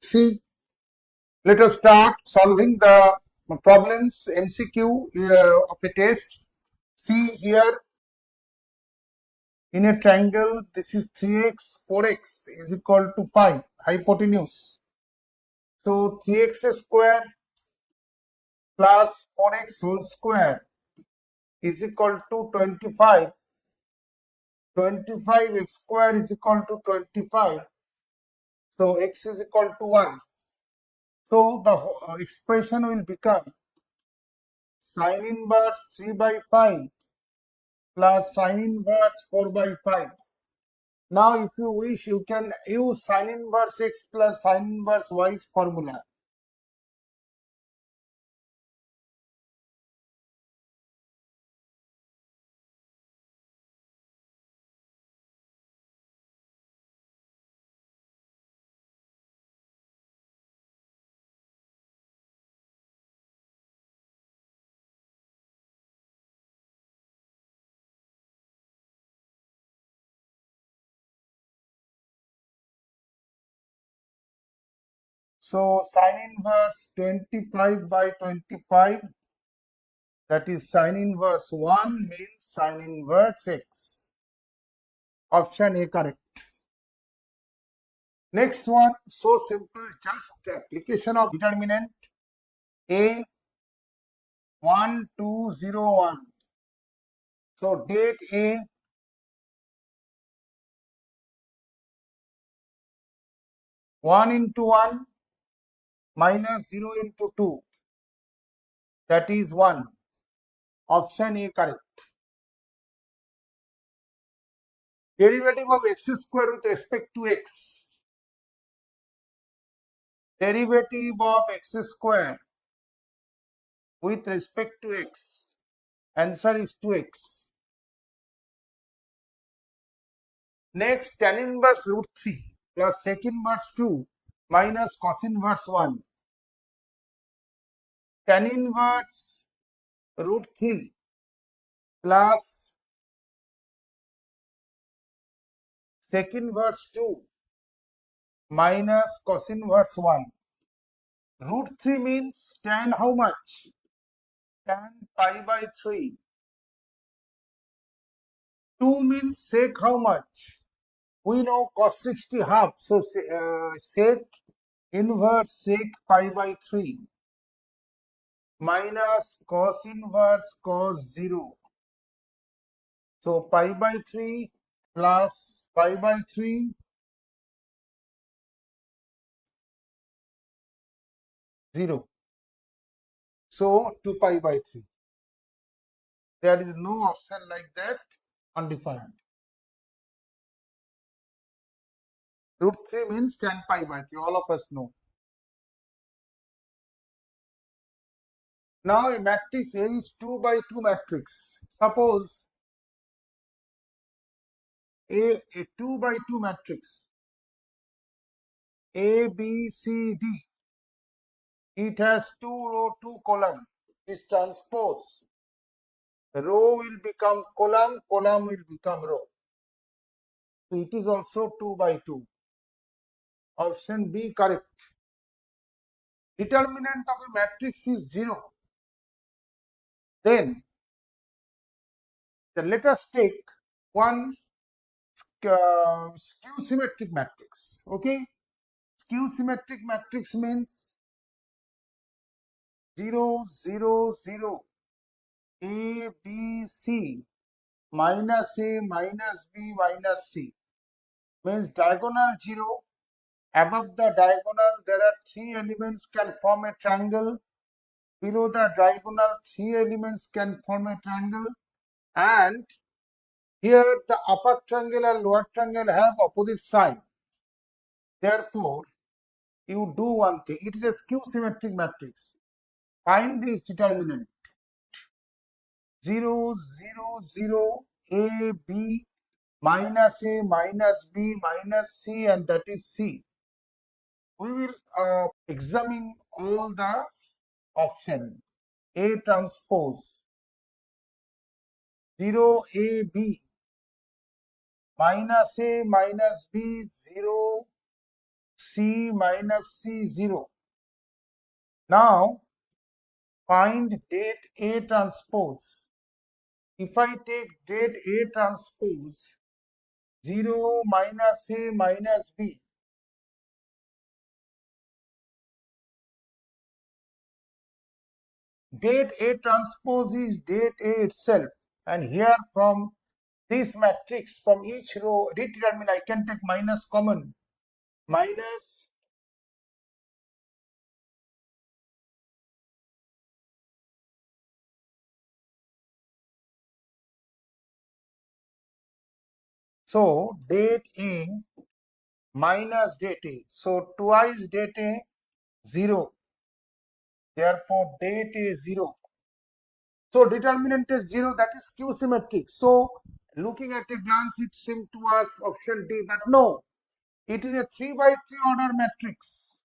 See, let us start solving the problems MCQ of a test. See here, in a triangle, this is 3x, 4x is equal to 5, hypotenuse. So 3x square plus 4x whole square is equal to 25. 25x square is equal to 25. So x is equal to 1. So the expression will become sin inverse 3 by 5 plus sin inverse 4 by 5. Now if you wish, you can use sin inverse x plus sin inverse y's formula. So sin inverse 25 by 25, that is sin inverse 1 means sin inverse x. Option A correct. Next one, so simple, just application of determinant A 1201. So date A 1 into 1 minus 0 into 2, that is 1. Option A correct. Derivative of x square with respect to x. Derivative of x square with respect to x. Answer is 2x. Next, tan inverse root 3 plus sec inverse 2 minus cos inverse 1. Tan inverse root 3 plus sec inverse 2 minus cos inverse 1. Root 3 means tan how much? Tan pi by 3. 2 means sec how much? We know cos 60 half. So sec inverse sec pi by 3 minus cos inverse cos 0. So pi by 3 plus pi by 3, 0. So 2 pi by 3. There is no option like that, undefined. Root 3 means tan pi by 3. All of us know. Now a matrix A is 2 by 2 matrix. Suppose a 2 by 2 matrix A, B, C, D. It has 2 row, 2 column. Is transpose. Row will become column, column will become row. So it is also 2 by 2. Option B correct. Determinant of a matrix is 0. Then let us take one skew symmetric matrix. Okay, skew symmetric matrix means 0, 0, 0, A, B, C, minus A, minus B, minus C. Means diagonal 0. Above the diagonal, there are 3 elements can form a triangle. Below the diagonal, 3 elements can form a triangle. And here the upper triangle and lower triangle have opposite side. Therefore, you do one thing. It is a skew symmetric matrix. Find this determinant. 0, 0, 0, A, B, minus A, minus B, minus C, and that is C. We will examine all the options. A transpose 0 A B minus A minus B 0 C minus C 0. Now find date A transpose. If I take date A transpose 0 minus A minus B, date A transpose is date A itself, and here from this matrix, from each row redetermine, I can take minus common, minus so date A minus date A, so twice date A 0, therefore date A 0. So determinant is 0, that is Q symmetric. So looking at a glance, it seemed to us option D that no, it is a 3 by 3 order matrix.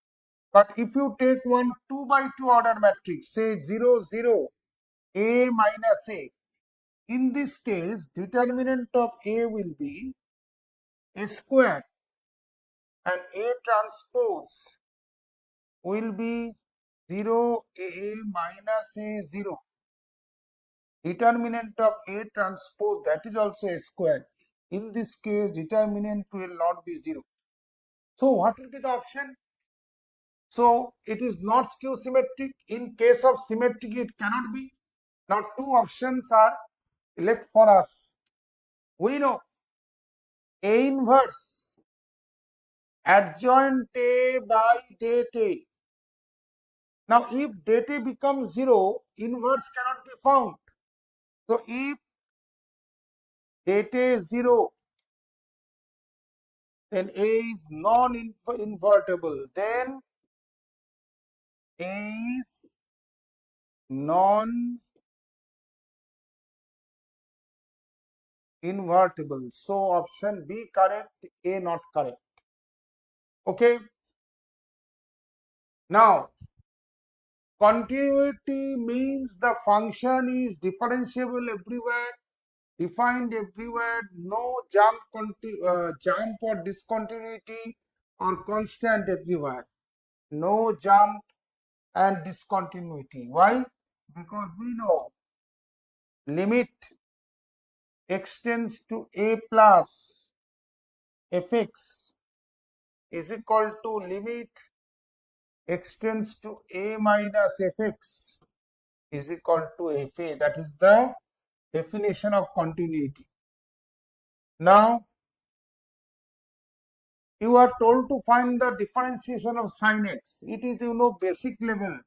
But if you take one 2 by 2 order matrix, say 0, 0, A minus A, in this case, determinant of A will be A square and A transpose will be 0, A minus A 0. Determinant of A transpose, that is also A square. In this case, determinant will not be 0. So what will be the option? So it is not skew symmetric. In case of symmetric, it cannot be. Now two options are left for us. We know A inverse adjoint A by date A. Now if date A becomes 0, inverse cannot be found. So if date A is 0, then A is non-invertible. Then A is non-invertible. So option B correct, A not correct. Okay. Now, continuity means the function is differentiable everywhere, defined everywhere, no jump or discontinuity or constant everywhere. No jump and discontinuity. Why? Because we know limit extends to A plus fx is equal to limit extends to A minus fx is equal to fa. That is the definition of continuity. Now, you are told to find the differentiation of sin x. It is, basic level.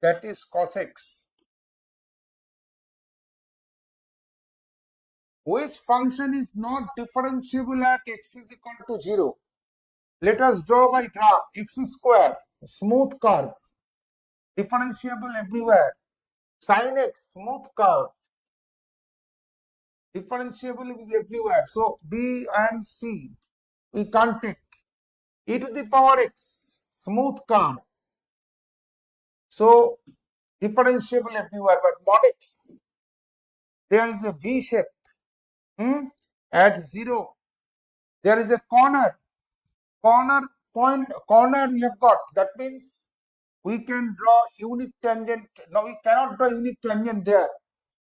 That is cos x. Which function is not differentiable at x is equal to 0? Let us draw by graph. X square, smooth curve, differentiable everywhere. Sin x, smooth curve, differentiable is everywhere. So B and C, we can't take. E to the power x, smooth curve. So differentiable everywhere, but mod x, there is a V shape. At 0, there is a corner we have got. That means we can draw unique tangent. No, we cannot draw unique tangent there.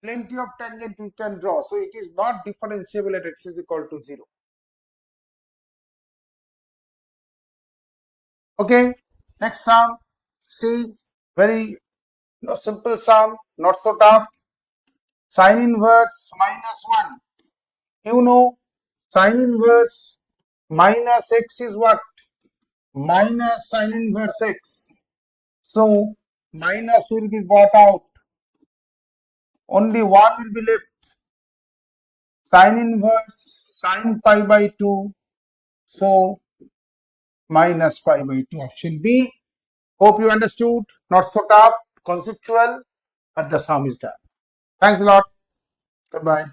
Plenty of tangent we can draw. So it is not differentiable at x is equal to 0. Okay, next sum. See, very simple sum, not so tough. Sin inverse minus 1. You know, sin inverse minus x is what? Minus sin inverse x. So minus will be brought out. Only 1 will be left. Sin inverse sin pi by 2. So minus pi by 2. Option B. Hope you understood. Not so tough, conceptual, but the sum is done. Thanks a lot. Goodbye.